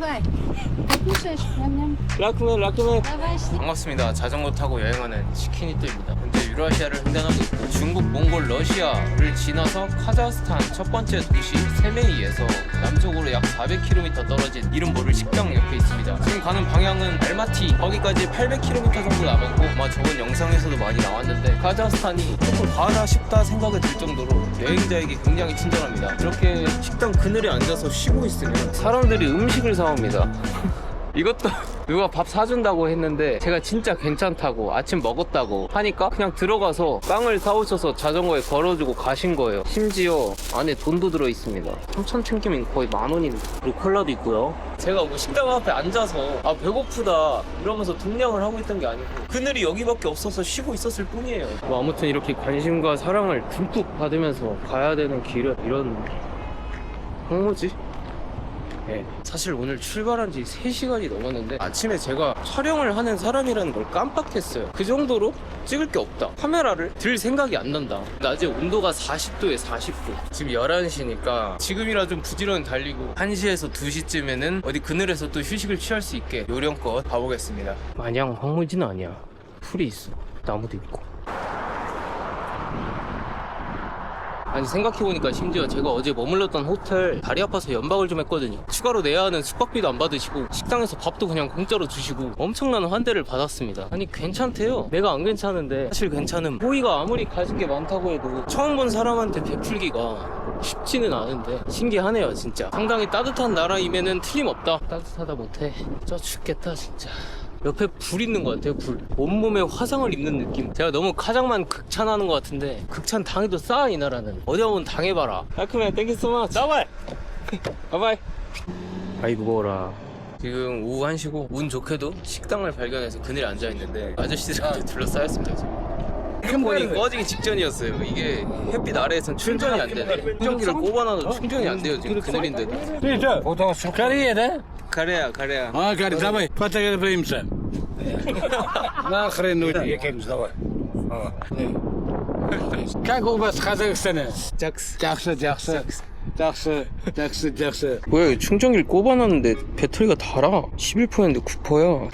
Давай. Покушаешь, ням-ням. 라크맨 Давай, шли. 반갑습니다. 자전거 타고 여행하는 치킨이또입니다. 현재 유라시아를 횡단하고 있고 중국, 몽골, 러시아를 지나서 카자흐스탄 첫 번째 도시 세메이에서 남쪽으로 약 400km 떨어진 이름 모를 식당 옆에 있습니다. 지금 가는 방향은 알마티, 거기까지 800km 정도 남았고 아마 저번 영상에서도 많이 나왔는데 카자흐스탄이 조금 과하다 싶다 생각이 들 정도로 여행자에게 굉장히 친절합니다. 이렇게 식당 그늘에 앉아서 쉬고 있으면 사람들이 음식을 사옵니다. 이것도 누가 밥 사준다고 했는데 제가 진짜 괜찮다고 아침 먹었다고 하니까 그냥 들어가서 빵을 사오셔서 자전거에 걸어주고 가신 거예요. 심지어 안에 돈도 들어있습니다. 3,000 챙기면 거의 10,000원인데. 그리고 콜라도 있고요. 제가 뭐 식당 앞에 앉아서 아 배고프다 이러면서 등량을 하고 있던 게 아니고 그늘이 여기밖에 없어서 쉬고 있었을 뿐이에요. 뭐 아무튼 이렇게 관심과 사랑을 듬뿍 받으면서 가야 되는 길은 이런 황무지? 네. 사실 오늘 출발한 지 3시간이 넘었는데 아침에 제가 촬영을 하는 사람이라는 걸 깜빡했어요. 그 정도로 찍을 게 없다. 카메라를 들 생각이 안 난다. 낮에 온도가 40도에 40도. 지금 11시니까 지금이라 좀 부지런히 달리고 1시에서 2시쯤에는 어디 그늘에서 또 휴식을 취할 수 있게 요령껏 가보겠습니다. 마냥 황무지는 아니야. 풀이 있어. 나무도 있고. 아니 생각해보니까 심지어 제가 어제 머물렀던 호텔 다리 아파서 연박을 좀 했거든요. 추가로 내야 하는 숙박비도 안 받으시고 식당에서 밥도 그냥 공짜로 주시고 엄청난 환대를 받았습니다. 아니 괜찮대요. 내가 안 괜찮은데 사실 괜찮음. 호의가 아무리 가진 게 많다고 해도 처음 본 사람한테 베풀기가 쉽지는 않은데 신기하네요 진짜. 상당히 따뜻한 나라임에는 틀림없다. 따뜻하다 못해. 쪄 죽겠다 진짜. 옆에 불 있는 것 같아요. 불. 온몸에 화상을 입는 느낌. 제가 너무 카장만 극찬하는 것 같은데 극찬 당해도 싸 이 나라는. 어디 한번 당해봐라. 라크맨 땡큐 so much. 나와이. 바이바이. 아이 무거워라. 지금 오후 1시고 운 좋게도 식당을 발견해서 그늘에 앉아있는데 아저씨들한테 둘러싸였습니다 지금. 핸드폰이 꺼지기 직전이었어요. 이게 햇빛 아래에선 충전이 안 되네. 충전기를 꼽아놔도 충전이 안 돼요 지금 그늘인데도. Корея, 가래야. А, Кари, давай, фотографируемся. Нахрен якимся, давай. Как у вас в Казахстане? 짝스. Жақсы. 뭐야 충전기를 꼽아놨는데 배터리가 달아. 11%인데 9%야.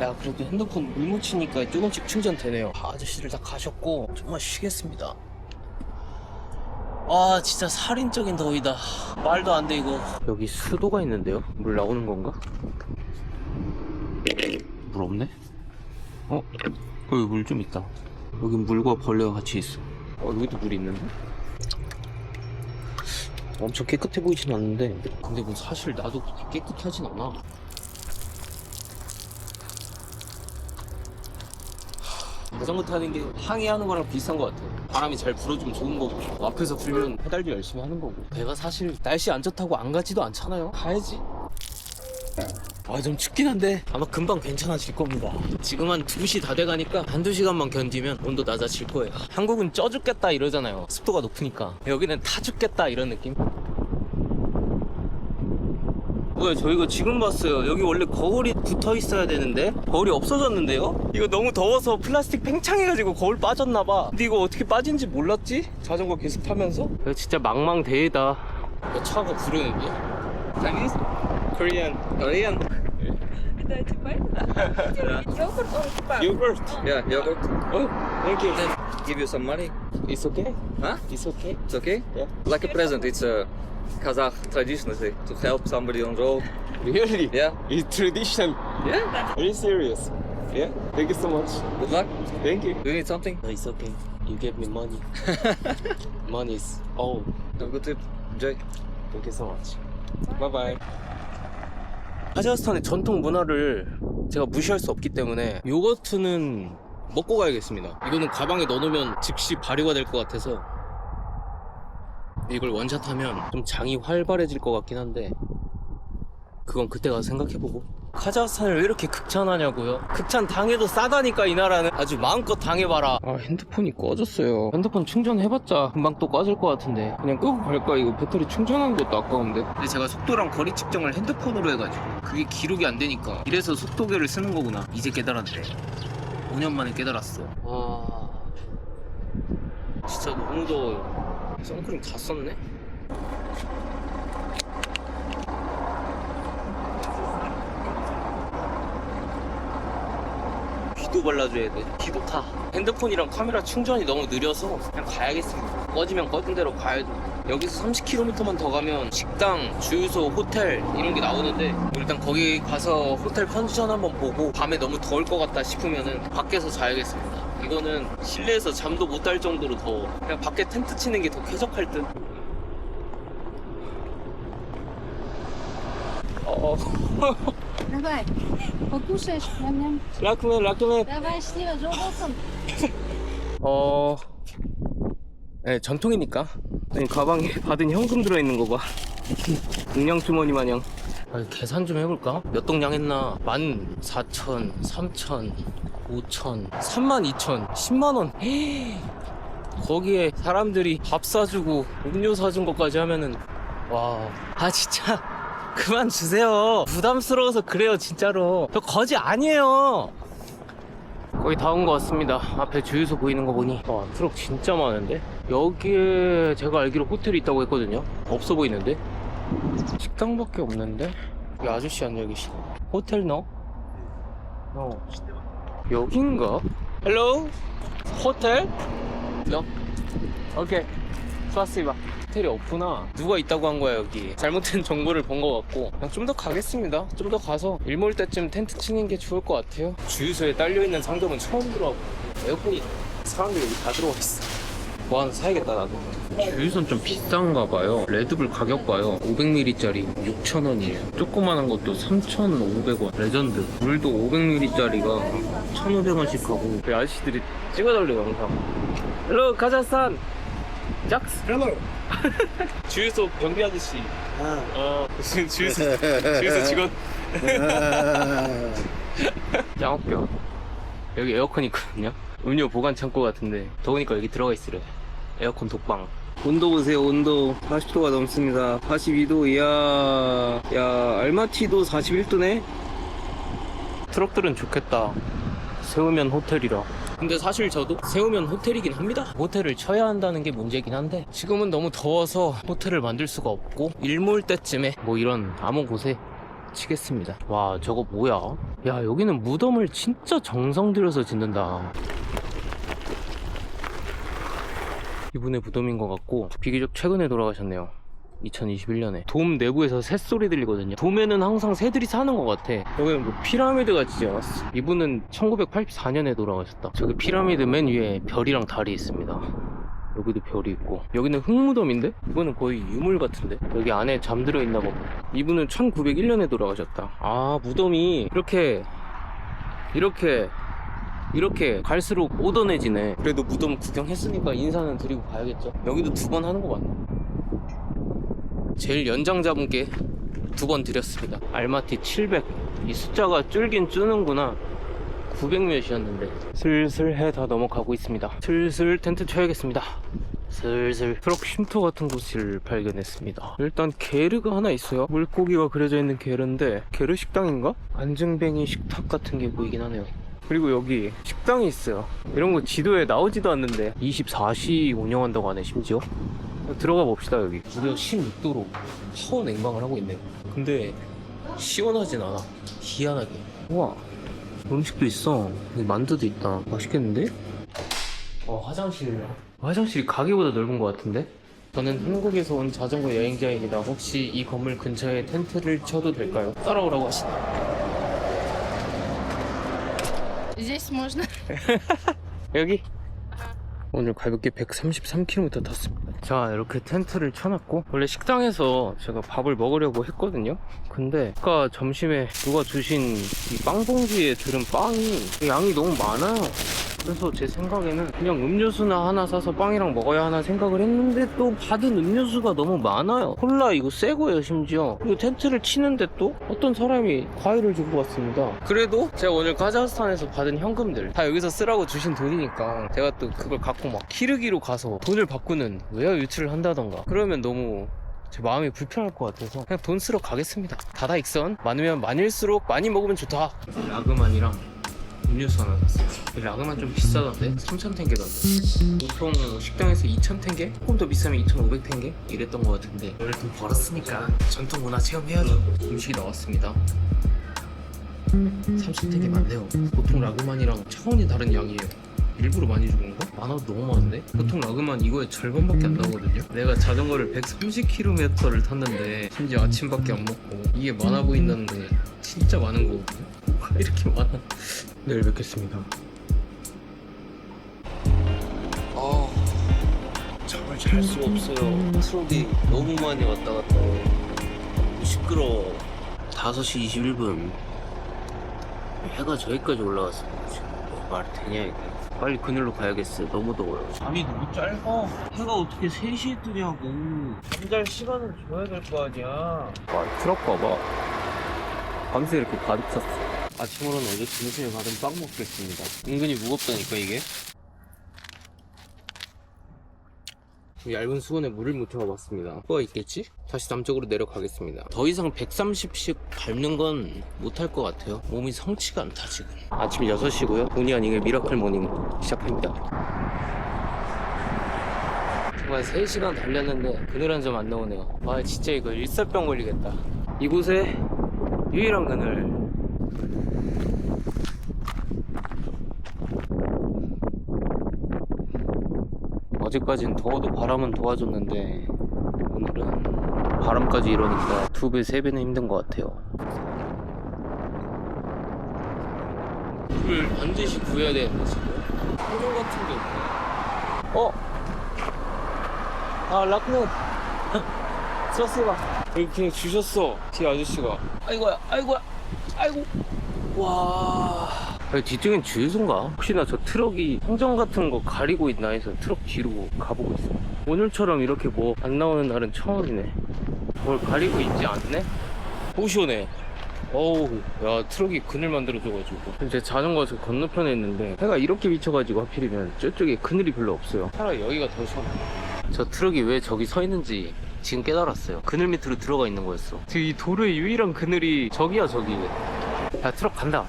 야 그래도 핸드폰 물 묻히니까 조금씩 충전되네요. 아저씨들 다 가셨고 정말 쉬겠습니다. 아 진짜 살인적인 더위다. 말도 안 돼 이거. 여기 수도가 있는데요? 물 나오는 건가? 물 없네? 여기 물 좀 있다. 여기 물과 벌레가 같이 있어. 여기도 물이 있는데? 엄청 깨끗해 보이진 않는데 근데 뭐 사실 나도 그렇게 깨끗하진 않아. 자전거 타는 게 항해하는 거랑 비슷한 것 같아. 바람이 잘 불어주면 좋은 거고 앞에서 불면 페달도 열심히 하는 거고. 배가 사실 날씨 안 좋다고 안 가지도 않잖아요. 가야지. 좀 춥긴 한데 아마 금방 괜찮아질 겁니다. 지금 한 2시 다 돼가니까 한두 시간만 견디면 온도 낮아질 거예요. 한국은 쪄 죽겠다 이러잖아요. 습도가 높으니까. 여기는 타 죽겠다 이런 느낌. 뭐야 저 이거 지금 봤어요. 여기 원래 거울이 붙어 있어야 되는데 거울이 없어졌는데요? 이거 너무 더워서 플라스틱 팽창해가지고 거울 빠졌나봐. 근데 이거 어떻게 빠진지 몰랐지? 자전거 계속 타면서? 이거 진짜 망망대해다. 차가 부르는데? Chinese? Korean? Да, типа йогурт or kebab? Yogurt? Yeah, yogurt. Oh, thank you. Give you some money. It's okay? Huh? It's okay? It's okay? Yeah. Like a present. It's a Kazakh tradition, say, to help somebody on road. Really? Yeah. It's tradition. Yeah. Are you serious? Yeah? Thank you so much. Good luck. Thank you. Do you need something? No, it's okay. You gave me money. Money is all. Have a good trip. Enjoy. Thank you so much. Bye bye. 카자흐스탄의 전통 문화를 제가 무시할 수 없기 때문에 요거트는 먹고 가야겠습니다. 이거는 가방에 넣어놓으면 즉시 발효가 될 것 같아서 이걸 원샷하면 좀 장이 활발해질 것 같긴 한데 그건 그때 가서 생각해보고. 카자흐스탄을 왜 이렇게 극찬하냐고요? 극찬 당해도 싸다니까 이 나라는. 아주 마음껏 당해봐라. 핸드폰이 꺼졌어요. 핸드폰 충전해봤자 금방 또 꺼질 것 같은데 그냥 끄고 갈까? 이거 배터리 충전하는 것도 아까운데. 근데 제가 속도랑 거리 측정을 핸드폰으로 해가지고 그게 기록이 안 되니까 이래서 속도계를 쓰는 거구나. 이제 깨달았네. 5년 만에 깨달았어. 와 진짜 너무 더워요. 선크림 다 썼네? 기도 발라줘야 돼. 기도 타. 핸드폰이랑 카메라 충전이 너무 느려서 그냥 가야겠습니다. 꺼지면 꺼진 대로 가야 돼. 여기서 30km만 더 가면 식당, 주유소, 호텔 이런 게 나오는데 일단 거기 가서 호텔 컨디션 한번 보고 밤에 너무 더울 것 같다 싶으면은 밖에서 자야겠습니다. 이거는 실내에서 잠도 못 잘 정도로 더워. 그냥 밖에 텐트 치는 게 더 쾌적할 듯. Давай, покушаешь, ням-ням. 라크맨. Давай, Стива, жёлтым. 네, 전통이니까. 아니, 가방에 받은 현금 들어있는 거 봐. 공양주머니 마냥. 계산 좀 해볼까? 몇 동량 했나? 14,000, 3,000, 5,000, 32,000, 10만원. 거기에 사람들이 밥 사주고 음료 사준 것까지 하면은, 와. 아, 진짜. 그만 주세요. 부담스러워서 그래요, 진짜로. 저 거지 아니에요. 거의 다 온 것 같습니다. 앞에 주유소 보이는 거 보니 와, 트럭 진짜 많은데? 여기에 제가 알기로 호텔이 있다고 했거든요. 없어 보이는데? 식당밖에 없는데? 이 아저씨 앉아 계시네. 호텔 너? 여긴가? 헬로? 호텔? 너? 오케이. 스와시바. 호텔이 없구나. 누가 있다고 한 거야 여기. 잘못된 정보를 본 것 같고 그냥 좀 더 가겠습니다. 좀 더 가서 일 모을 때쯤 텐트 치는 게 좋을 것 같아요. 주유소에 딸려있는 상점은 처음 들어가고 에어컨이 사람들이 여기 다 들어와 있어. 뭐 하나 사야겠다 나도. 주유소는 좀 비싼가 봐요. 레드불 가격 봐요. 500ml짜리 6,000원이에요 조그만한 것도 3,500원. 레전드. 물도 500ml짜리가 1,500원씩 하고. 그 아저씨들이 찍어달래요 영상. 헬로 카자흐스탄 짝스. Hello. 주유소 경비 아저씨. 무슨 주유소 직원. 짱 웃겨. 여기 에어컨 있거든요. 음료 보관 창고 같은데 더우니까 여기 들어가 있으래. 에어컨 독방. 온도 보세요. 온도 40도가 넘습니다. 42도. 이야, 야, 알마티도 41도네. 트럭들은 좋겠다. 세우면 호텔이라. 근데 사실 저도 세우면 호텔이긴 합니다. 호텔을 쳐야 한다는 게 문제긴 한데 지금은 너무 더워서 호텔을 만들 수가 없고 일 모을 때쯤에 뭐 이런 아무 곳에 치겠습니다. 와, 저거 뭐야? 야, 여기는 무덤을 진짜 정성 들여서 짓는다. 이분의 무덤인 것 같고 비교적 최근에 돌아가셨네요. 2021년에. 돔 내부에서 새소리 들리거든요. 돔에는 항상 새들이 사는 것 같아. 여기는 뭐 피라미드가 지지 않았어. 이분은 1984년에 돌아가셨다. 저기 피라미드 맨 위에 별이랑 달이 있습니다. 여기도 별이 있고. 여기는 흙무덤인데? 이거는 거의 유물 같은데? 여기 안에 잠들어 있나 봐. 이분은 1901년에 돌아가셨다. 아, 무덤이 이렇게 갈수록 모던해지네. 그래도 무덤 구경했으니까 인사는 드리고 가야겠죠. 여기도 2번 하는 거 맞나? 제일 연장자분께 2번 드렸습니다. 알마티 700. 이 숫자가 줄긴 줄는구나. 900몇이었는데 슬슬 해 다 넘어가고 있습니다. 슬슬 텐트 쳐야겠습니다. 슬슬. 트럭 쉼터 같은 곳을 발견했습니다. 일단 게르가 하나 있어요. 물고기가 그려져 있는 게르인데 게르 식당인가? 안증뱅이 식탁 같은 게 보이긴 하네요. 그리고 여기 식당이 있어요. 이런 거 지도에 나오지도 않는데 24시 운영한다고 하네. 심지어 들어가 봅시다. 여기 무려 16도로 파워 냉방을 하고 있네요. 근데 시원하진 않아. 희한하게. 우와, 음식도 있어. 여기 만두도 있다. 맛있겠는데? 화장실이 가게보다 넓은 것 같은데? 저는 한국에서 온 자전거 여행자입니다. 혹시 이 건물 근처에 텐트를 쳐도 될까요? 따라오라고 하시네. Здесь можно. 여기? 오늘 가볍게 133km 탔습니다. 자, 이렇게 텐트를 쳐놨고 원래 식당에서 제가 밥을 먹으려고 했거든요. 근데 아까 점심에 누가 주신 이 빵봉지에 들은 빵이 양이 너무 많아요. 그래서 제 생각에는 그냥 음료수나 하나 사서 빵이랑 먹어야 하나 생각을 했는데 또 받은 음료수가 너무 많아요. 콜라 이거 새 거예요. 심지어 그리고 텐트를 치는데 또 어떤 사람이 과일을 주고 왔습니다. 그래도 제가 오늘 카자흐스탄에서 받은 현금들 다 여기서 쓰라고 주신 돈이니까 제가 또 그걸 갖고 막 키르기로 가서 돈을 바꾸는 외화 유출을 한다던가 그러면 너무 제 마음이 불편할 것 같아서 그냥 돈 쓰러 가겠습니다. 다다익선. 많으면 많을수록 많이 먹으면 좋다. 라그만이랑 음료수 하나 샀어요. 라그만 좀 비싸던데? 3,000탱게던데? 보통 식당에서 2,000탱게? 조금 더 비싸면 2,500탱게? 이랬던 것 같은데 오늘 돈 벌었으니까 전통 문화 체험해야죠. 음식이 나왔습니다. 30 되게 많네요. 보통 라그만이랑 차원이 다른 양이에요. 일부러 많이 주는 거? 많아도 너무 많은데? 보통 라그만 이거의 절반밖에 안 나오거든요? 내가 자전거를 130km를 탔는데 심지어 아침밖에 안 먹고 이게 많아 보인다는 게 진짜 많은 거거든요? 뭐가 이렇게 많아? 내일 뵙겠습니다. 잠을 잘 수가 없어요. 트럭이 너무 많이 왔다 갔다 해. 시끄러워. 5시 21분. 해가 저기까지 올라왔어. 지금 말 되냐 이거. 빨리 그늘로 가야겠어요. 너무 더워요. 잠이 너무 짧아. 해가 어떻게 3시에 뜨냐고. 잠잘 시간을 줘야 될 거 아니야. 와, 트럭 봐봐. 밤새 이렇게 가득 찼어. 아침으로는 어제 점심에 받은 빵 먹겠습니다. 은근히 무겁다니까 이게. 얇은 수건에 물을 묻혀봤습니다. 뭐가 있겠지? 다시 남쪽으로 내려가겠습니다. 더 이상 130씩 밟는 건 못할 것 같아요. 몸이 성치가 않다 지금. 아침 6시고요. 본의 아니게 미라클 모닝 시작합니다. 정말 3시간 달렸는데 그늘 한 점 안 나오네요. 아 진짜 이거 일사병 걸리겠다. 이곳의 유일한 그늘. 어제까진 더워도 바람은 도와줬는데 오늘은 바람까지 이러니까 2배, 3배는 힘든 것 같아요. 물 반드시 구해야 되는데 지금 호종 같은 게 없네. 아 락넷 썼어가 여기 그냥 주셨어. 뒤에 아저씨가. 아이고야 아이고 와. 아니, 뒤쪽엔 주유소인가? 혹시나 저 트럭이 성정 같은 거 가리고 있나 해서 트럭 뒤로 가보고 있어. 오늘처럼 이렇게 뭐 안 나오는 날은 처음이네. 뭘 가리고 있지 않네? 오 시원해. 어우 야 트럭이 그늘 만들어줘가지고. 제 자전거가 저 건너편에 있는데 해가 이렇게 비쳐가지고 하필이면 저쪽에 그늘이 별로 없어요. 차라리 여기가 더 시원해. 저 트럭이 왜 저기 서 있는지 지금 깨달았어요. 그늘 밑으로 들어가 있는 거였어. 지금 이 도로의 유일한 그늘이 저기야 저기. 야 트럭 간다.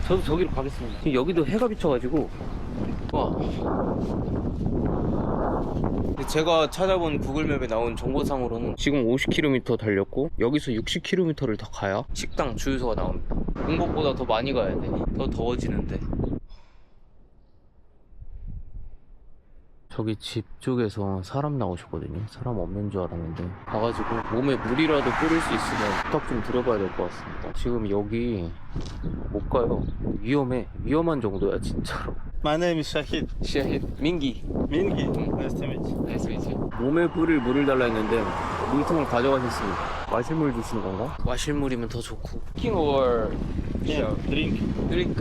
저도 저기로 가겠습니다. 지금 여기도 해가 비쳐가지고. 와. 제가 찾아본 구글맵에 나온 정보상으로는 지금 50km 달렸고 여기서 60km를 더 가야 식당 주유소가 나옵니다. 온 것보다 더 많이 가야 돼. 더 더워지는데. 저기 집 쪽에서 사람 나오셨거든요. 사람 없는 줄 알았는데 가가지고 몸에 물이라도 뿌릴 수 있으면 부탁 좀 드려봐야 될 것 같습니다. 지금 여기 못 가요. 위험한 정도야 진짜로. My name is Shahid. 샤힛 민기. Mingi. Nice to meet you. 나이스. 몸에 뿌릴 물을 달라 했는데 물통을 가져가셨습니다. 마실 물 주시는 건가? 마실 물이면 더 좋고. King or Yeah, drink. drink?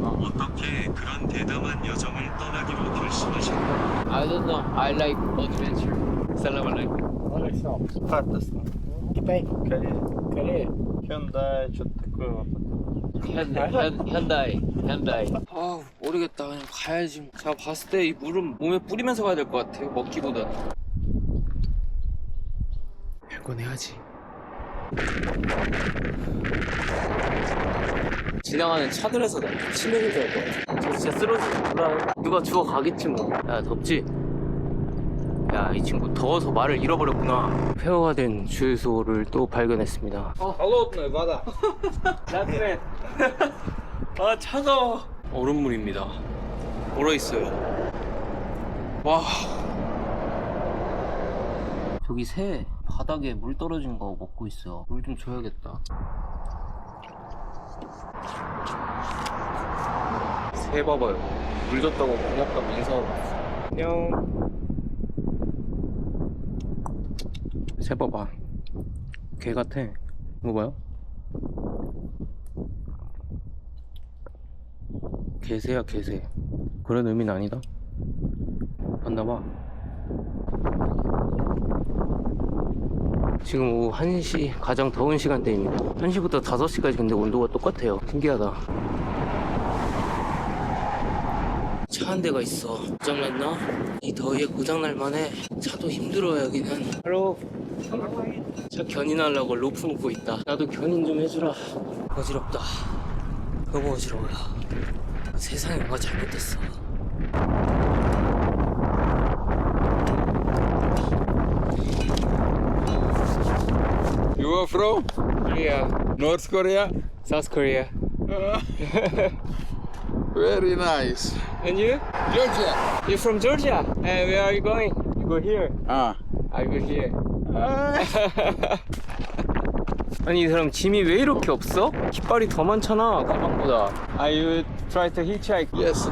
어떻게 그런 대담한 여정을 떠나기로 결심하셨나요? I don't know. I like adventure. Salam alaikum. Картасна. Китай. Корея. Корея. Hyundai, что-то такое вот. 현다이. 아 모르겠다. 그냥 가야지. 제가 봤을 때 이 물은 몸에 뿌리면서 가야 될 것 같아요. 먹기보다. 할 건 해야지. 지나가는 차들에서 나 치매를 줄 것 같아. 저 진짜 쓰러지면 몰라요. 누가 주워 가겠지 뭐. 야 덥지? 야 이 친구 더워서 말을 잃어버렸구나. 폐허가 된 주유소를 또 발견했습니다. Холодная вода. 라그맨. 아 차가워. 얼음물입니다. 얼어있어요. 와. 저기 새 바닥에 물 떨어진 거 먹고 있어. 물 좀 줘야겠다. 새 봐봐요. 물 줬다고 고맙다고 인사하러 왔어. 안녕. 새 봐봐. 개 같아. 이거 봐요. 개새야 개새. 그런 의미는 아니다. 봤나봐. 지금 오후 1시 가장 더운 시간대입니다. 1시부터 5시까지 근데 온도가 똑같아요. 신기하다. 차 한 대가 있어. 고장났나? 이 더위에 고장날 만해. 차도 힘들어요 여기는. 할로. 차 견인하려고 로프 묶고 있다. 나도 견인 좀 해주라. 어지럽다. 너무 어지러워요. 세상에 뭔가 잘못됐어. You are from Yeah. North Korea? South Korea. Very nice. And you? Georgia. You're from Georgia. And where are you going? You go here. Ah. I go here. 아니 이 사람 짐이 왜 이렇게 없어? 깃발이 더 많잖아 가방보다. Are you try to hitchhike? Yes.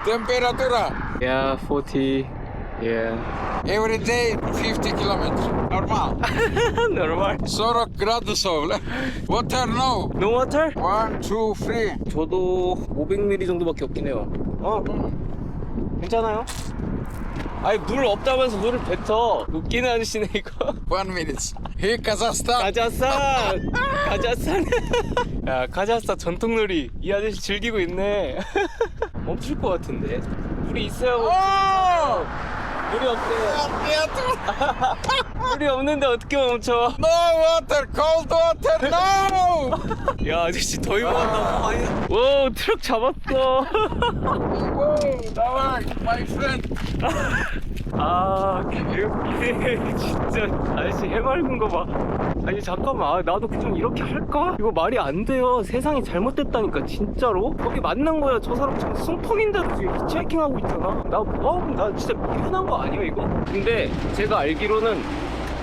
Temperatura. Yeah, 40. Yeah. Every day 50 kilometers. Normal. Normal. 40 gradusov. Water no. No water? 1, 2, 3. 저도 500ml 정도밖에 없긴 해요. 괜찮아요? 아니 물 없다면서 물을 뱉어. 웃기는 아저씨네 이거. 1 minute. Here Kazakhstan. 가자산! 가자산! 야 가자산 전통놀이 이 아저씨 즐기고 있네. 멈출 것 같은데. 물이 있어야 멈춰. 물이 없대. 물이 없는데 어떻게 멈춰? No water. Cold water. No. 야 아저씨 더위 먹었나? 오 트럭 잡았어. Whoa, давай, my friend. 아 개웃기네 진짜. 아저씨 해맑은 거 봐. 아니 잠깐만, 아, 나도 그냥 이렇게 할까? 이거 말이 안 돼요. 세상이 잘못됐다니까 진짜로. 거기 만난 거야. 저 사람 지금 숨통인데도 지금 히치하이킹하고 있잖아. 나 진짜 미련한 거 아니야 이거? 근데 제가 알기로는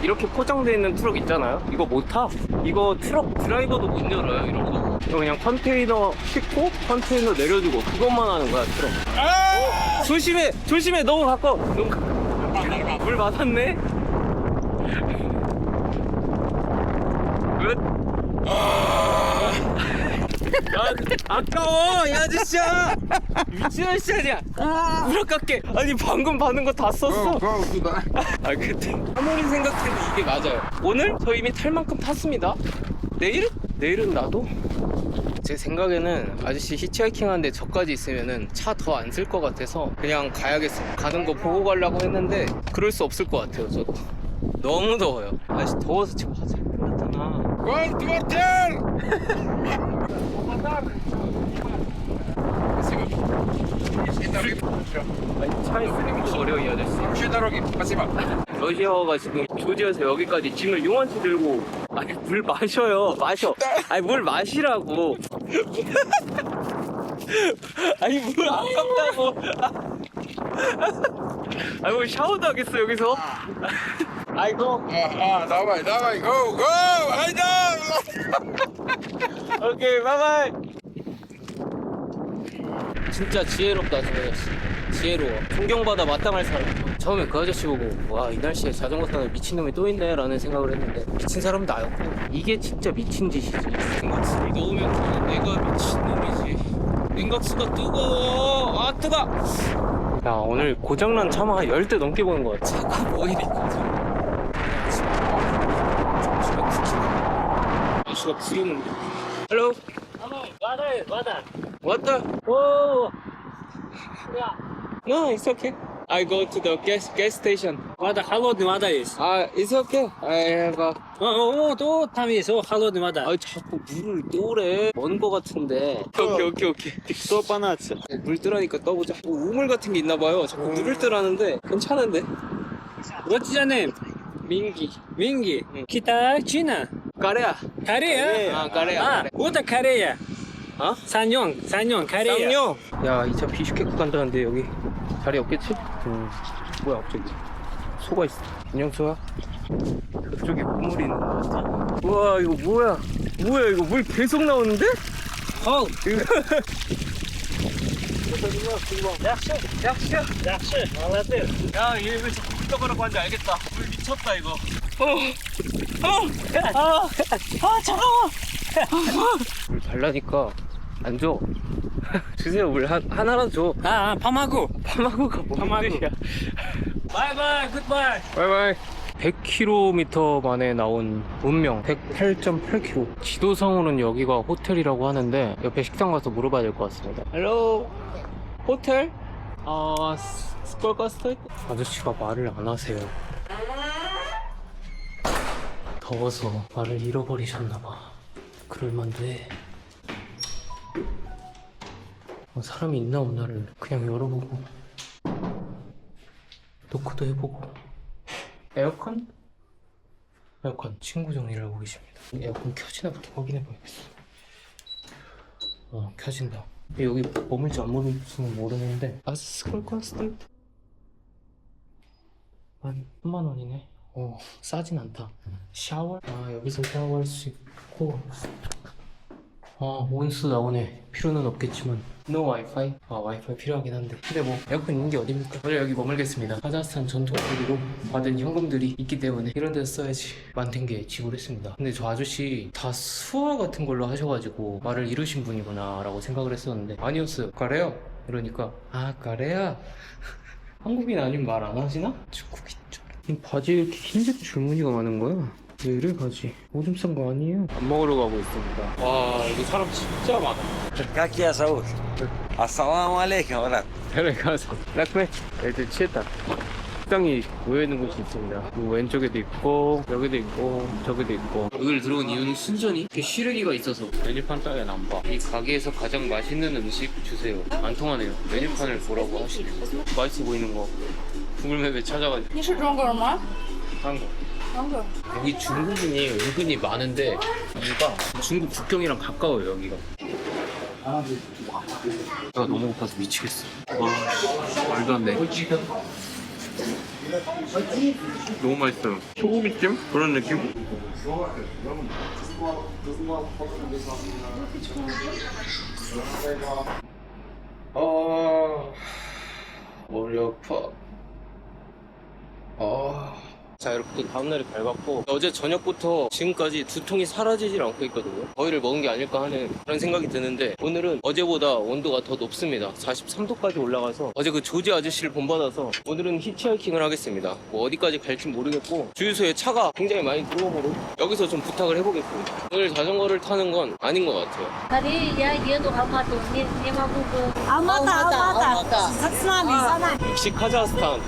이렇게 포장되어 있는 트럭 있잖아요. 이거 못 타. 이거 트럭 드라이버도 못 열어요 이런 거. 이거 그냥 컨테이너 싣고 컨테이너 내려주고 그것만 하는 거야 트럭. 조심해 조심해. 너무 가까워. 너무 가까워. 물 맞았네. 끝. 야, 아까워 이 아저씨야. 미친 아저씨 아니야. 물 아깝게. 아니 방금 받은 거 다 썼어. Go to the. 아 그때 아무리 생각해도 이게 맞아요. 오늘 저 이미 탈 만큼 탔습니다. 내일은 나도? 제 생각에는 아저씨 히치하이킹 하는데 저까지 있으면은 차 더 안 쓸 것 같아서 그냥 가야겠어. 가는 거 보고 가려고 했는데 그럴 수 없을 것 같아요 저도. 너무 더워요. 아저씨 더워서 지금 화살 끝났잖아. Cold water. 아니 차에 쓰레기도 버려 이 아저씨. Вообще дороги. Спасибо. 러시아어가 지금 조지에서 여기까지 짐을 용원치 들고. 아니 물 마셔요. 마셔. 아니 물 마시라고. 아니 물 아깝다고. 아니 뭐 샤워도 하겠어 여기서. 아이고. Давай, давай, go, go. Айда. 오케이 바이바이. 진짜 지혜롭다 저 아저씨. 지혜로워. 존경받아 마땅할 사람. 처음에 그 아저씨 보고 와 이 날씨에 자전거 타는 미친놈이 또 있네 라는 생각을 했는데 미친 사람은 나였고 이게 진짜 미친 짓이지. 냉각수를 넣으면 저는 내가 미친놈이지. 냉각수가 뜨거워. 아 뜨거. 야 오늘 고장난 차만 한 10대 넘게 보는 거 같아. 차가 뭐 이리 고장. 정수가 부키네. 정수가 부리는데. Hello. Water. Oh. No, it's okay. I go to the gas station. Вода, холодная вода есть. It's okay. I have a... Вот там есть, холодная вода. 아 자꾸 물을 떠오래. 먼 거 같은데. 오케이. Что по нации? 물 뜨라니까 떠보자. 뭐 우물 같은 게 있나 봐요. 자꾸 물을 뜨라는데 괜찮은데? What's your name? 민기. Минги. Китай, Чина. 까레야. Корея? 아 까레야. Вот это Корея. 어? Саньон, Корея. 쌍용. 야, 이 차 비슈케크 간다는데 여기 자리 없겠지? 뭐야 갑자기 소가 있어. 안녕 소야. 저쪽에 우물이 있는 거 같아. 우와 이거 뭐야 이거 물 계속 나오는데? Yaxshi, молодец. 야 얘 왜 자꾸 물 떠가라고 하는지 알겠다. 물 미쳤다 이거. 차가워. 물 달라니까 안 줘. 주세요 물 하나라도 줘. помогу. 파마고가 뭔 뜻이야. Bye-bye, goodbye. 바이바이. 100km 만에 나온 운명 108.8km. 지도상으로는 여기가 호텔이라고 하는데 옆에 식당 가서 물어봐야 될 것 같습니다. 헬로 호텔? 스콜가스터? 아저씨가 말을 안 하세요. 더워서 말을 잃어버리셨나봐. 그럴만도 해. 사람이 있나 없나를 그냥 열어보고 노크도 해보고. 에어컨? 에어컨 친구 정리를 하고 계십니다. 에어컨 켜지나부터 확인해 봐야겠어. 켜진다. 여기 머물지 안 머물지는 모르는데 아스컬코스트 한 3만원이네. 싸진 않다. 샤워? 여기서 샤워할 수 있고 온수 나오네. 필요는 없겠지만 no 와이파이? 와이파이 필요하긴 한데 근데 뭐 에어컨 있는 게 어딥니까? 오늘 여기 머물겠습니다. 카자흐스탄 전통적으로 받은 현금들이 있기 때문에 이런 데서 써야지 만텐게 지불했습니다. 근데 저 아저씨 다 수화 같은 걸로 하셔가지고 말을 이루신 분이구나 라고 생각을 했었는데 아니었어요. 가래요? 이러니까 가래야? 한국인 아니면 말 안 하시나? 중국인 줄 알아. 이 바지에 이렇게 흰색 줄무늬가 많은 거야. 왜 이래 가지? 오줌 싼 거 아니에요? 밥 먹으러 가고 있습니다. 와 여기 사람 진짜 많아. Как я зовут? Ассаламу алейкум, брат. 그래 가서 라크메 애들 취했다. 식당이 모여있는 곳이 있습니다. 왼쪽에도 있고 여기도 있고 저기도 있고. 여기를 들어온 이유는 순전히 이렇게 시르기가 있어서 메뉴판 따위는 안 봐. 이 가게에서 가장 맛있는 음식 주세요. 안 통하네요. 메뉴판을 보라고 하시네요. 맛있어 보이는 거 구글맵에 찾아가지고 你是中国人吗？ 한 거. 中国。 여기 중국인이 은근히 많은데 이유가 중국 국경이랑 가까워요 여기가. 내가 너무 고파서 미치겠어. 와 말도 안 돼. 너무 맛있어요. 소고기찜? 그런 느낌? 머리 아파. 자 이렇게 또 다음날이 밝았고 어제 저녁부터 지금까지 두통이 사라지질 않고 있거든요. 더위를 먹은 게 아닐까 하는 그런 생각이 드는데 오늘은 어제보다 온도가 더 높습니다. 43도까지 올라가서 어제 그 조지 아저씨를 본받아서 오늘은 히치하이킹을 하겠습니다. 뭐 어디까지 갈지 모르겠고 주유소에 차가 굉장히 많이 들어오고 여기서 좀 부탁을 해보겠습니다. 오늘 자전거를 타는 건 아닌 것 같아요. 역시 카자흐스탄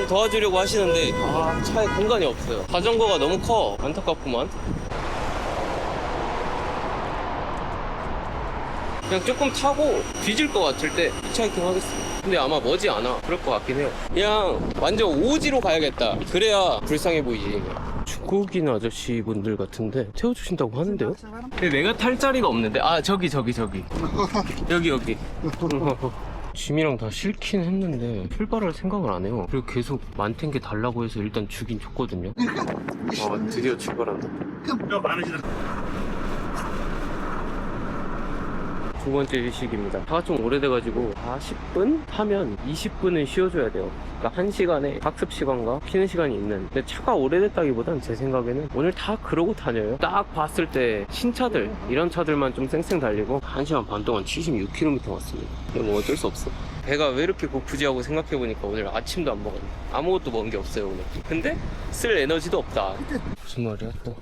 도와주려고 하시는데 차에 공간이 없어요. 자전거가 너무 커. 안타깝구만. 그냥 조금 타고 뒤질 것 같을 때 히치하이킹 하겠습니다. 근데 아마 머지 않아. 그럴 것 같긴 해요. 그냥 완전 오지로 가야겠다. 그래야 불쌍해 보이지. 중국인 아저씨 분들 같은데 태워주신다고 하는데요? 근데 내가 탈 자리가 없는데 저기 여기 짐이랑 다 싫긴 했는데 출발할 생각을 안 해요. 그리고 계속 만텐게 달라고 해서 일단 주긴 줬거든요. 드디어 출발한다. 두 번째 휴식입니다. 차가 좀 오래돼가지고 40분 타면 20분은 쉬어줘야 돼요. 그러니까 1시간에 학습 시간과 쉬는 시간이 있는. 근데 차가 오래됐다기보단 제 생각에는 오늘 다 그러고 다녀요. 딱 봤을 때 신차들 이런 차들만 좀 쌩쌩 달리고 1시간 반 동안 76km 왔습니다. 근데 뭐 어쩔 수 없어. 배가 왜 이렇게 고프지 하고 생각해보니까 오늘 아침도 안 먹었네. 아무것도 먹은 게 없어요 오늘. 근데 쓸 에너지도 없다. 무슨 말이야 또.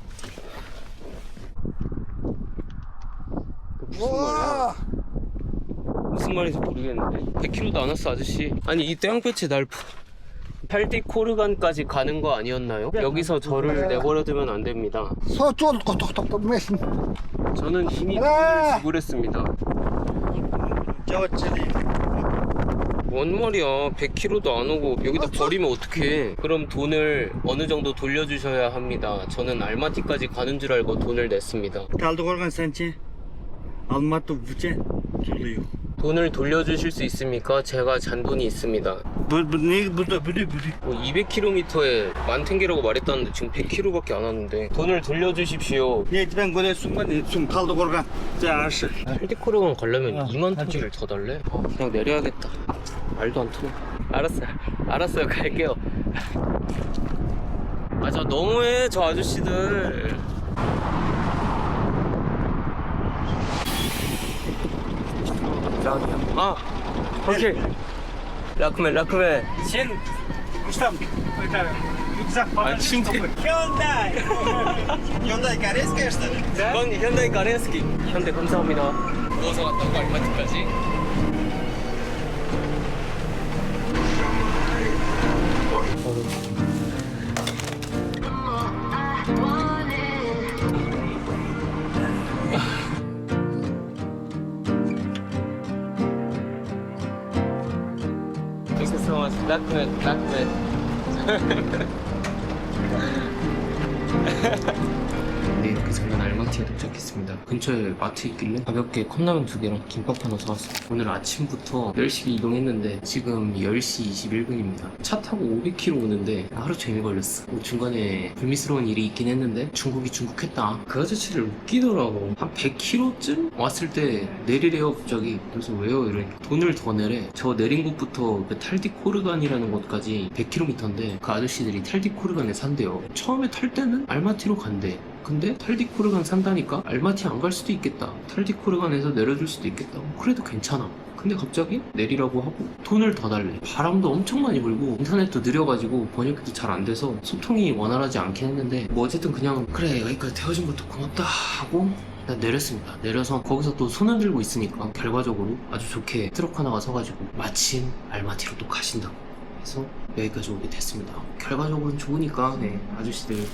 무슨 말인지 모르겠는데 100km도 안 왔어 아저씨. 아니 이 땡볕에 날 팔디코르간까지 가는 거 아니었나요? 여기서 저를 내버려두면 안 됩니다. 저는 이미 돈을 지불했습니다. 뭔 말이야. 100km도 안 오고 여기다 버리면 어떡해. 그럼 돈을 어느 정도 돌려주셔야 합니다. 저는 알마티까지 가는 줄 알고 돈을 냈습니다. 돈을 돌려주실 수 있습니까? 제가 잔돈이 있습니다. 200km에 만텐게라고 말했다는데 지금 100km밖에 안 왔는데 돈을 돌려주십시오. 팔디코르간 가려면 2만 톤을 더 달래? 그냥 내려야겠다. 말도 안 통해. 알았어요 갈게요. 저 너무해 저 아저씨들. 오케이. 라크메. Hyundai корейская, что ли? 현대 가레스키. 현대 감사합니다. 누워서 갔다 오고 알마티까지. 라크메. 네, 이렇게 저는 알마티에 도착했습니다. 근처에 마트 있길래 가볍게 컵라면 2개랑 김밥 하나 사왔어요. 오늘 아침부터 열심히 이동했는데 지금 10시 21분입니다. 차 타고 500km 오는데 하루 종일 걸렸어. 뭐 중간에 불미스러운 일이 있긴 했는데 중국이 중국했다. 그 아저씨를 웃기더라고. 한 100km쯤 왔을 때 내리래요 갑자기. 그래서 왜요? 이러니까 돈을 더 내래. 저 내린 곳부터 그 탈디코르간이라는 곳까지 100km인데 그 아저씨들이 탈디코르간에 산대요. 처음에 탈 때는 알마티로 간대. 근데 탈디코르간 산다니까 알마티 안 갈 수도 있겠다. 탈디코르간에서 내려줄 수도 있겠다. 그래도 괜찮아. 근데 갑자기 내리라고 하고 돈을 더 달래. 바람도 엄청 많이 불고 인터넷도 느려가지고 번역도 잘 안 돼서 소통이 원활하지 않긴 했는데 뭐 어쨌든 그냥 그래 여기까지 태워준 것도 고맙다 하고 일단 내렸습니다. 내려서 거기서 또 손을 들고 있으니까 결과적으로 아주 좋게 트럭 하나가 서가지고 마침 알마티로 또 가신다고 해서 여기까지 오게 됐습니다. 결과적으로는 좋으니까 아저씨들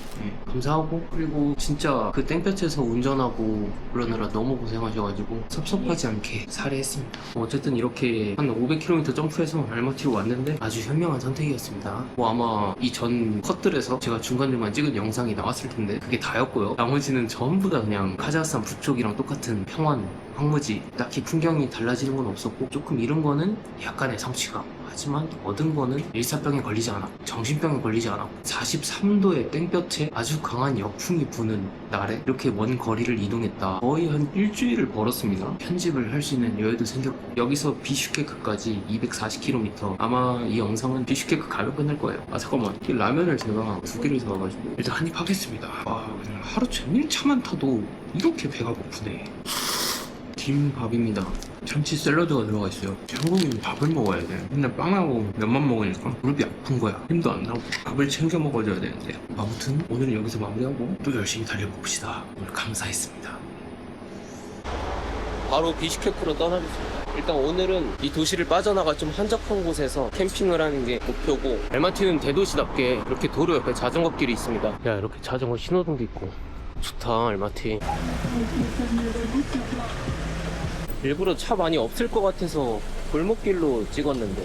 감사하고, 그리고 진짜 그 땡볕에서 운전하고 그러느라 너무 고생하셔가지고 섭섭하지 않게 살해했습니다. 어쨌든 이렇게 한 500km 점프해서 알마티로 왔는데 아주 현명한 선택이었습니다. 뭐 아마 이 전 컷들에서 제가 중간중간 찍은 영상이 나왔을 텐데 그게 다였고요. 나머지는 전부 다 그냥 카자흐스탄 북쪽이랑 똑같은 평원, 황무지, 딱히 풍경이 달라지는 건 없었고 조금 잃은 거는 약간의 성취감. 하지만 얻은 거는 일사병에 걸리지 않았고 정신병에 걸리지 않았고 43도의 땡볕에 아주 강한 역풍이 부는 날에 이렇게 먼 거리를 이동했다. 거의 한 일주일을 벌었습니다. 편집을 할 수 있는 여유도 생겼고 여기서 비슈케크까지 240km. 아마 이 영상은 비슈케크 가면 끝날 거예요. 아 잠깐만, 이 라면을 제가 2개를 사와가지고 일단 한입 하겠습니다. 와 그냥 하루 종일 차만 타도 이렇게 배가 고프네. 김밥입니다. 참치 샐러드가 들어가 있어요. 한국인은 밥을 먹어야 돼. 맨날 빵하고 면만 먹으니까 무릎이 아픈 거야. 힘도 안 나고 밥을 챙겨 먹어줘야 되는데. 아무튼 오늘은 여기서 마무리하고 또 열심히 달려봅시다. 오늘 감사했습니다. 바로 비슈케크로 떠나겠습니다. 일단 오늘은 이 도시를 빠져나가 좀 한적한 곳에서 캠핑을 하는 게 목표고, 알마티는 대도시답게 이렇게 도로 옆에 자전거 길이 있습니다. 야 이렇게 자전거 신호등도 있고 좋다 알마티. 일부러 차 많이 없을 것 같아서 골목길로 찍었는데.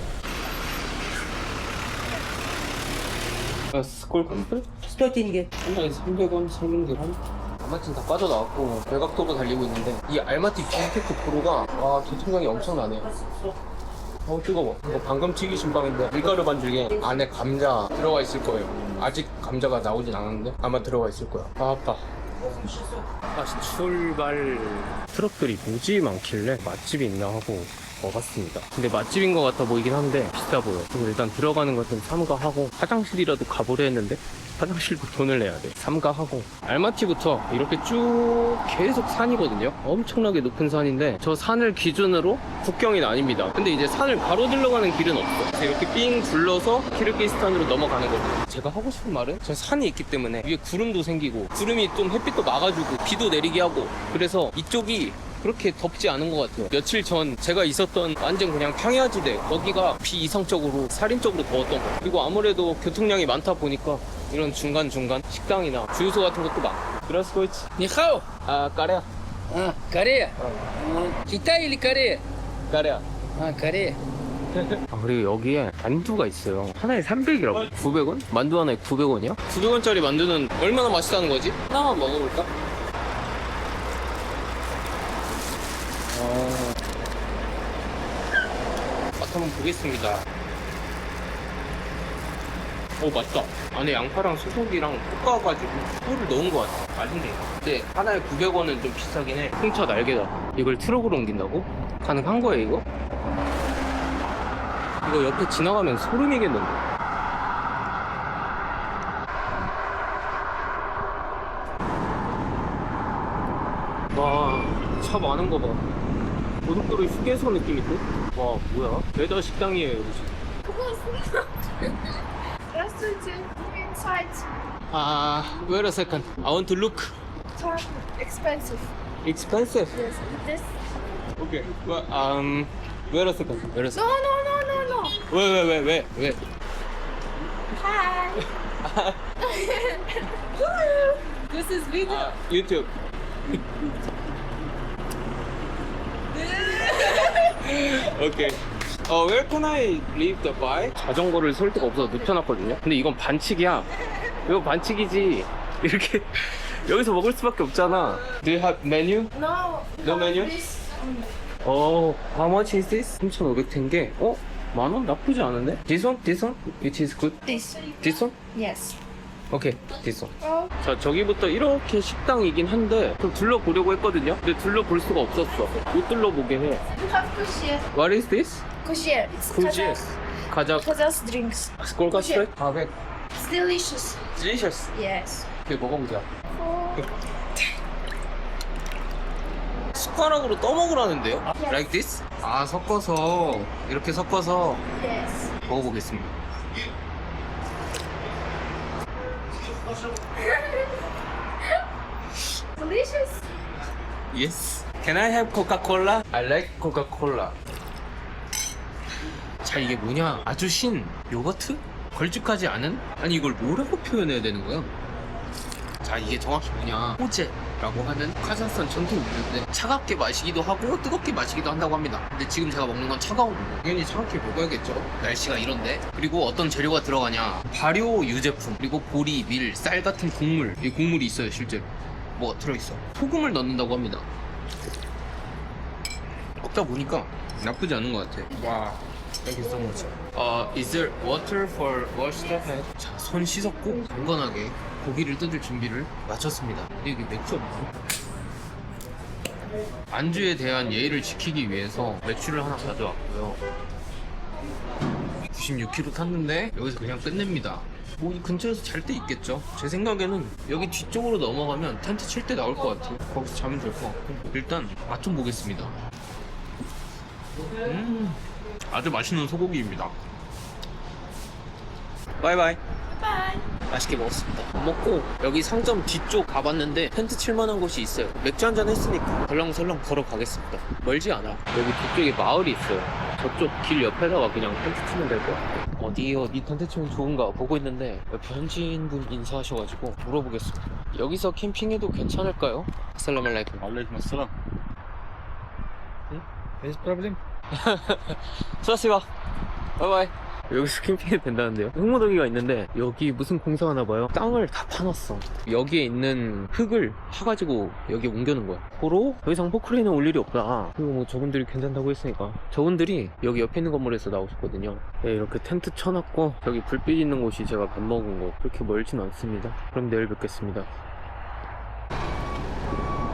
스콜 컴플? 100 한 장에 300원, 설명계란. 알마티는 다 빠져나왔고 외곽도로 달리고 있는데 이 알마티 비슈케크 도로가 와 교통량이 엄청나네요. 뜨거워. 이거 방금 튀기신 빵인데 밀가루 반죽에 안에 감자 들어가 있을 거예요. 아직 감자가 나오진 않았는데 아마 들어가 있을 거야. 아빠. 다시 출발. 트럭들이 무지 많길래 맛집이 있나 하고 와봤습니다. 근데 맛집인 것 같아 보이긴 한데 비싸 보여. 그럼 일단 들어가는 것 좀 삼가하고 화장실이라도 가보려 했는데 화장실도 돈을 내야 돼. 삼가하고 알마티부터 이렇게 쭉 계속 산이거든요. 엄청나게 높은 산인데 저 산을 기준으로 국경이 아닙니다. 근데 이제 산을 가로질러 가는 길은 없어. 그래서 이렇게 삥 둘러서 키르기스탄으로 넘어가는 거죠. 제가 하고 싶은 말은 저 산이 있기 때문에 위에 구름도 생기고 구름이 좀 햇빛도 막아주고 비도 내리게 하고, 그래서 이쪽이 그렇게 덥지 않은 것 같아요. 며칠 전 제가 있었던 완전 그냥 평야지대, 거기가 비이성적으로 살인적으로 더웠던 거. 그리고 아무래도 교통량이 많다 보니까 이런 중간중간 식당이나 주유소 같은 것도 많고. 그라스코이치. 니하오. 아 까레야. 아, Корея. Китай или Корея? 까레야. А, Корея. 아, 그리고 여기에 만두가 있어요. 하나에 300이라고? 900원? 만두 하나에 900원이야? 900원짜리 만두는 얼마나 맛있다는 거지? 하나만 먹어볼까? 맛 한번 보겠습니다. 오 맛있다. 안에 양파랑 소고기랑 볶아가지고 꿀을 넣은 것 같아. 맛있네. 근데 하나에 900원은 좀 비싸긴 해. 홍차 날개다. 이걸 트럭으로 옮긴다고? 가능한 거예요 이거? 이거 옆에 지나가면 소름이겠는데. 와, 차 많은 거 봐. 고속도로 휴게소 느낌인데? 와, 뭐야? 배달 식당이에요, 여기. Здравствуйте. Inside. Wait a second. I want to look. Expensive. Expensive. Yes. This. Okay. Well, wait a second. Wait a second. No. 왜? Hi. This is video. YouTube. Okay. Where can I leave the bike? 자전거를 설 데가 없어서 눕혀놨거든요. 근데 이건 반칙이야. 이거 반칙이지. 이렇게 여기서 먹을 수밖에 없잖아. Do you have menu? No. No menu? This. How much is this? 3,500tenge. 만원 나쁘지 않은데? This one? This one? Which is good? This. This one? Yes. 오케이, this one. 자, 저기부터 이렇게 식당이긴 한데 좀 둘러보려고 했거든요. 근데 둘러볼 수가 없었어. 못 둘러보게 해. You have kushir. What is this? Kushir. It's Kushir. Kazakh. 가자. Kazakh drinks. 스콜가 스트레이트? 400. It's delicious. Delicious. Yes. 이렇게 먹어보자. 숟가락으로 떠먹으라는데요? Like this? 아, 섞어서 이렇게 섞어서 Yes. 먹어보겠습니다. Delicious. Yes. Can I have Coca-Cola? I like Coca-Cola. 자, 이게 뭐냐? 아주 신 요거트? 걸쭉하지 않은? 아니, 이걸 뭐라고 표현해야 되는 거야? 자, 이게 정확히 뭐냐? 호제라고 하는 카자흐스탄 전통 음료인데 차갑게 마시기도 하고 뜨겁게 마시기도 한다고 합니다. 근데 지금 제가 먹는 건 차가운 거고 당연히 차갑게 먹어야겠죠. 날씨가 이런데. 그리고 어떤 재료가 들어가냐? 발효 유제품, 그리고 보리, 밀, 쌀 같은 곡물. 이 곡물이 있어요, 실제로. 뭐가 들어있어. 소금을 넣는다고 합니다. 먹다 보니까 나쁘지 않은 것 같아. 와, thank you so much. Is there water for wash the head? 자, 손 씻었고 건강하게 고기를 뜯을 준비를 마쳤습니다. 근데 이게 맥주 없어? 안주에 대한 예의를 지키기 위해서 맥주를 하나 가져왔고요. 96km 탔는데 여기서 그냥 끝냅니다. 뭐 이 근처에서 잘 때 있겠죠? 제 생각에는 여기 뒤쪽으로 넘어가면 텐트 칠 때 나올 것 같아요. 거기서 자면 될 것 같고 일단 맛 좀 보겠습니다. 아주 맛있는 소고기입니다. 바이바이. 맛있게 먹었습니다. 먹고 여기 상점 뒤쪽 가봤는데 텐트 칠만한 곳이 있어요. 맥주 한잔 했으니까 덜렁설렁 걸어가겠습니다. 멀지 않아. 여기 뒤쪽에 마을이 있어요. 저쪽 길 옆에다가 그냥 텐트 치면 될 것 같아요. 어디 텐트 치면 좋은가 보고 있는데 옆에 현지인분 인사하셔가지고 물어보겠습니다. 여기서 캠핑해도 괜찮을까요? 아살라무 알라이쿰. 알레이쿰 아슬람. Any problem? 수고하세요. 바이바이. 여기서 캠핑해도 된다는데요. 흙무더기가 있는데 여기 무슨 공사하나 봐요. 땅을 다 파놨어. 여기에 있는 흙을 파가지고 여기 옮겨놓은 거야. 고로 더 이상 포크레인은 올 일이 없다. 그리고 뭐 저분들이 괜찮다고 했으니까. 저분들이 여기 옆에 있는 건물에서 나오셨거든요. 네, 이렇게 텐트 쳐놨고 저기 불빛 있는 곳이 제가 밥 먹은 곳. 그렇게 멀진 않습니다. 그럼 내일 뵙겠습니다.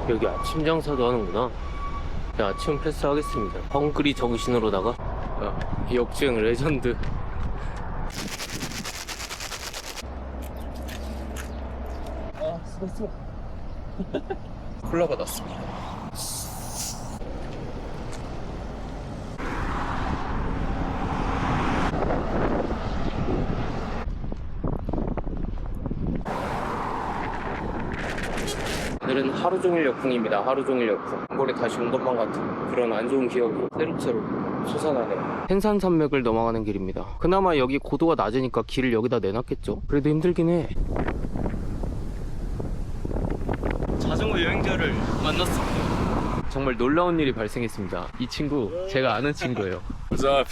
여기 아침 장사도 하는구나. 네, 아침 패스하겠습니다. 헝그리 정신으로다가 역주행 레전드. 수고했어. 콜라 받았습니다. 오늘은 하루 종일 역풍입니다. 하루 종일 역풍. 올해 다시 온 것만 같은 그런 안 좋은 기억이 새록새록 솟아나네요. 행산산맥을 넘어가는 길입니다. 그나마 여기 고도가 낮으니까 길을 여기다 내놨겠죠. 그래도 힘들긴 해. 자전거 여행자를 만났습니다. 정말 놀라운 일이 발생했습니다. 이 친구 제가 아는 친구예요. What's up?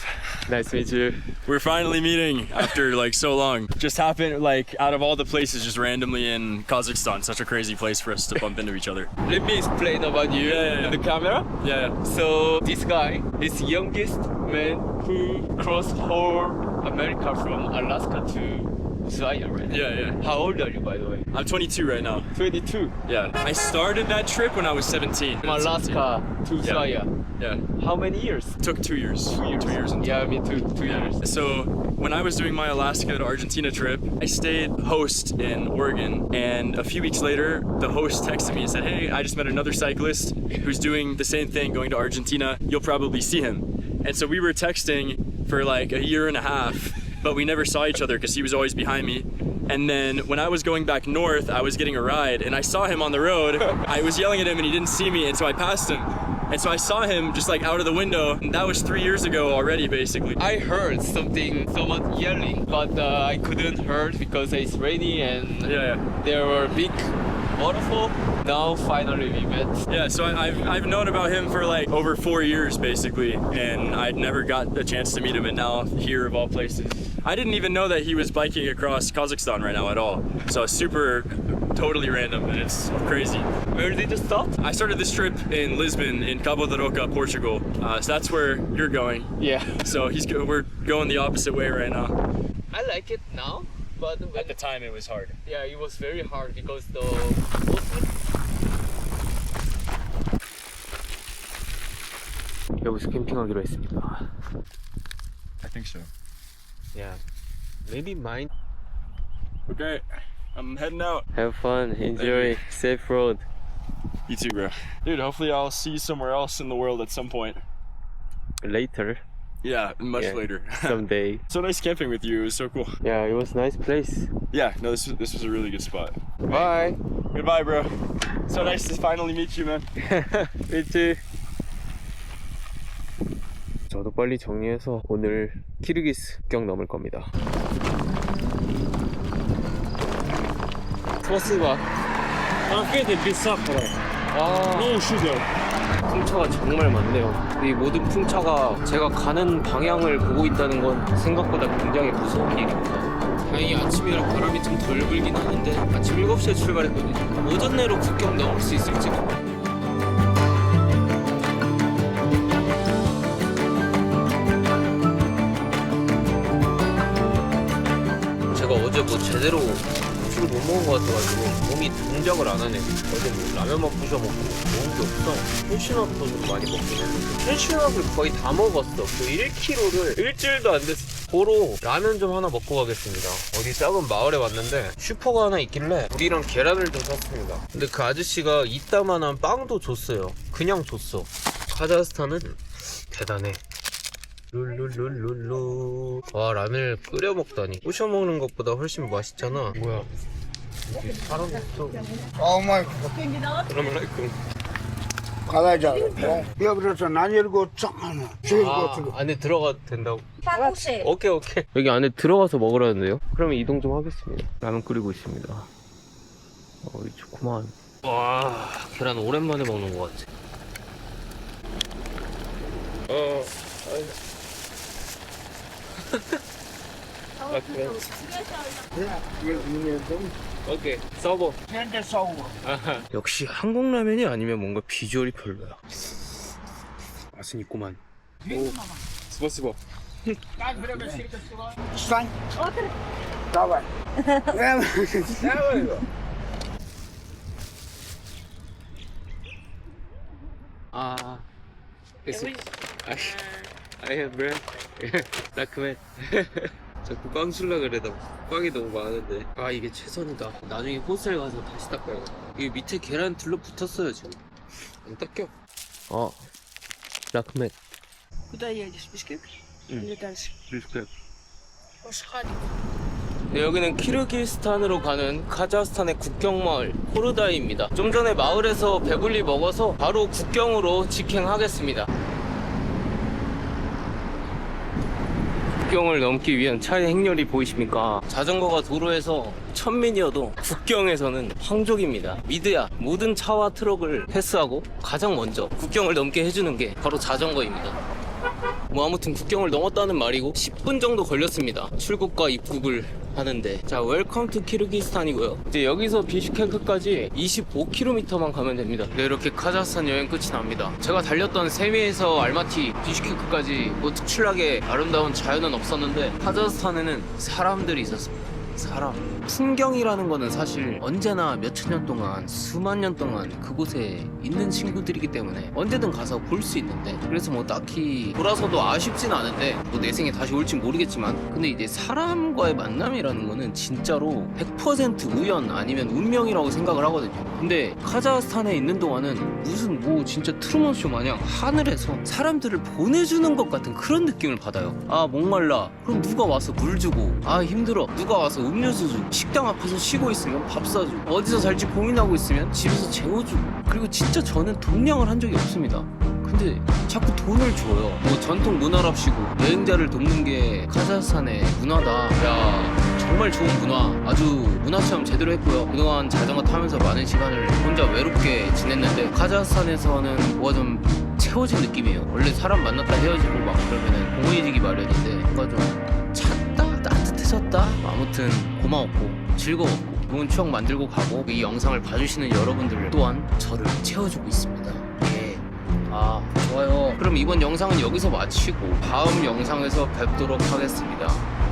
Nice to meet you. We're finally meeting after like so long. Just happened like out of all the places, just randomly in Kazakhstan. Such a crazy place for us to bump into each other. Let me explain about you in the camera. Yeah. So this guy is the youngest man who crossed whole America from Alaska to Ushuaia, right? Yeah. How old are you, by the way? I'm 22 right now. 22. Yeah. I started that trip when I was 17. From Alaska to Ushuaia. Yeah. How many years? Took 2 years. 2 years. 2 years. In Yeah, total. me too. 2 years. So when I was doing my Alaska to Argentina trip, I stayed host in Oregon, and a few weeks later, the host texted me and said, "Hey, I just met another cyclist who's doing the same thing, going to Argentina. You'll probably see him." And so we were texting for like a year and a half, but we never saw each other because he was always behind me. And then when I was going back north, I was getting a ride, and I saw him on the road. I was yelling at him, and he didn't see me, and so I passed him. And so I saw him just like out of the window. And that was 3 years ago already, basically. I heard someone yelling, but I couldn't hear because it's rainy and there were big waterfall. Now finally we met. Yeah, so I've known about him for like over 4 years basically, and I'd never got a chance to meet him, and now here of all places. I didn't even know that he was biking across Kazakhstan right now at all. So super totally random and it's crazy. Where did you stop? I started this trip in Lisbon, in Cabo da Roca, Portugal. So that's where you're going. Yeah. So we're going the opposite way right now. I like it now, but At the time, it was hard. yeah, it was very hard because the 여기서 캠핑하기로 했습니다. I think so. Yeah, maybe mine. Okay, I'm heading out. Have fun, enjoy, safe road. You too, bro. Dude, hopefully I'll see you somewhere else in the world at some point. Later, Yeah, much Yeah. later. someday. So nice camping with you. It was so cool. Yeah, it was nice place. Yeah, no, this was a really good spot. Bye. Goodbye, bro. So nice to finally meet you, man. Me too. 저도 빨리 정리해서 오늘 키르기스 국경 넘을 겁니다. 스포츠바. 풍차가 정말 많네요. 이 모든 풍차가 제가 가는 방향을 보고 있다는 건 생각보다 굉장히 무서운 일입니다. 다행히 아침이라 바람이 좀 덜 불긴 하는데 아침 7시에 출발했거든요. 오전 내로 국경 넘을 수 있을지. 제가 어제 뭐 제대로 술을 못 먹은 것 같아가지고 몸이 동작을 안 하네. 어제 뭐 라면만 부셔 먹고 먹은 게 없어. 텐슈넛도 좀 많이 먹긴 했는데 텐슈넛을 거의 다 먹었어. 그 1kg를 일주일도 안 됐어. 도로 라면 좀 하나 먹고 가겠습니다. 어디 작은 마을에 왔는데 슈퍼가 하나 있길래 물이랑 계란을 좀 샀습니다. 근데 그 아저씨가 이따만한 빵도 줬어요. 그냥 줬어. 카자흐스탄은 대단해. 룰룰룰룰루. 와, 라면을 끓여 먹다니. 부셔 먹는 것보다 훨씬 맛있잖아. 뭐야, 여기 사람 있어. 그럼 안에 들어가도 된다고? Покушай. 오케이. 여기 안에 들어가서 먹으라는데요? 그러면 이동 좀 하겠습니다. 라면 끓이고 있습니다. 어이, 좋구만. 와, 계란 오랜만에 먹는 것 같아. 오케이, 서버. 역시 한국 라면이 아니면 뭔가 비주얼이 별로야. 맛은 있구만. 오, 스포츠버. 아, I have bread. 라크맨. 자꾸 빵 줄라 그래다 빵이 너무 많은데. 아, 이게 최선이다. 나중에 호텔 가서 다시 닦아야 돼. 이게 밑에 계란 둘러붙었어요 지금. 안 닦여. 라크맨. Куда едешь? Бишкек? Или дальше? 비슷해. Ашхади. 네, 여기는 키르기스탄으로 가는 카자흐스탄의 국경마을 호르다이입니다. 좀 전에 마을에서 배불리 먹어서 바로 국경으로 직행하겠습니다. 국경을 넘기 위한 차의 행렬이 보이십니까? 자전거가 도로에서 천민이어도 국경에서는 황족입니다. 미드야, 모든 차와 트럭을 패스하고 가장 먼저 국경을 넘게 해주는 게 바로 자전거입니다. 뭐 아무튼 국경을 넘었다는 말이고 10분 정도 걸렸습니다. 출국과 입국을 하는데. 자, 웰컴 투 키르기스탄이고요. 이제 여기서 비슈케크까지 25km만 가면 됩니다. 네, 이렇게 카자흐스탄 여행 끝이 납니다. 제가 달렸던 세미에서 알마티, 비슈케크까지 뭐 특출나게 아름다운 자연은 없었는데 카자흐스탄에는 사람들이 있었습니다. 사람. 풍경이라는 거는 사실 언제나 몇천 년 동안, 수만 년 동안 그곳에 있는 친구들이기 때문에 언제든 가서 볼 수 있는데, 그래서 뭐 딱히 돌아서도 아쉽진 않은데 뭐 내 생에 다시 올진 모르겠지만, 근데 이제 사람과의 만남이라는 거는 진짜로 100% 우연 아니면 운명이라고 생각을 하거든요. 근데 카자흐스탄에 있는 동안은 무슨 뭐 진짜 트루먼쇼 마냥 하늘에서 사람들을 보내주는 것 같은 그런 느낌을 받아요. 아, 목말라, 그럼 누가 와서 물 주고, 아 힘들어, 누가 와서 음료수 주고, 식당 앞에서 쉬고 있으면 밥 사주고, 어디서 살지 고민하고 있으면 집에서 재워주고. 그리고 진짜 저는 돈량을 한 적이 없습니다. 근데 자꾸 돈을 줘요. 뭐 전통 문화랍시고 여행자를 돕는 게 카자흐스탄의 문화다. 야, 정말 좋은 문화. 아주 문화 체험 제대로 했고요. 그동안 자전거 타면서 많은 시간을 혼자 외롭게 지냈는데 카자흐스탄에서는 뭐가 좀 채워진 느낌이에요. 원래 사람 만났다 헤어지고 막 그러면은 공허해지기 마련인데 뭔가 좀 찼다, 따뜻해졌다. 아무튼 고마웠고 즐거웠고 좋은 추억 만들고 가고 이 영상을 봐주시는 여러분들 또한 저를 채워주고 있습니다. 예. 아, 좋아요. 그럼 이번 영상은 여기서 마치고 다음 영상에서 뵙도록 하겠습니다.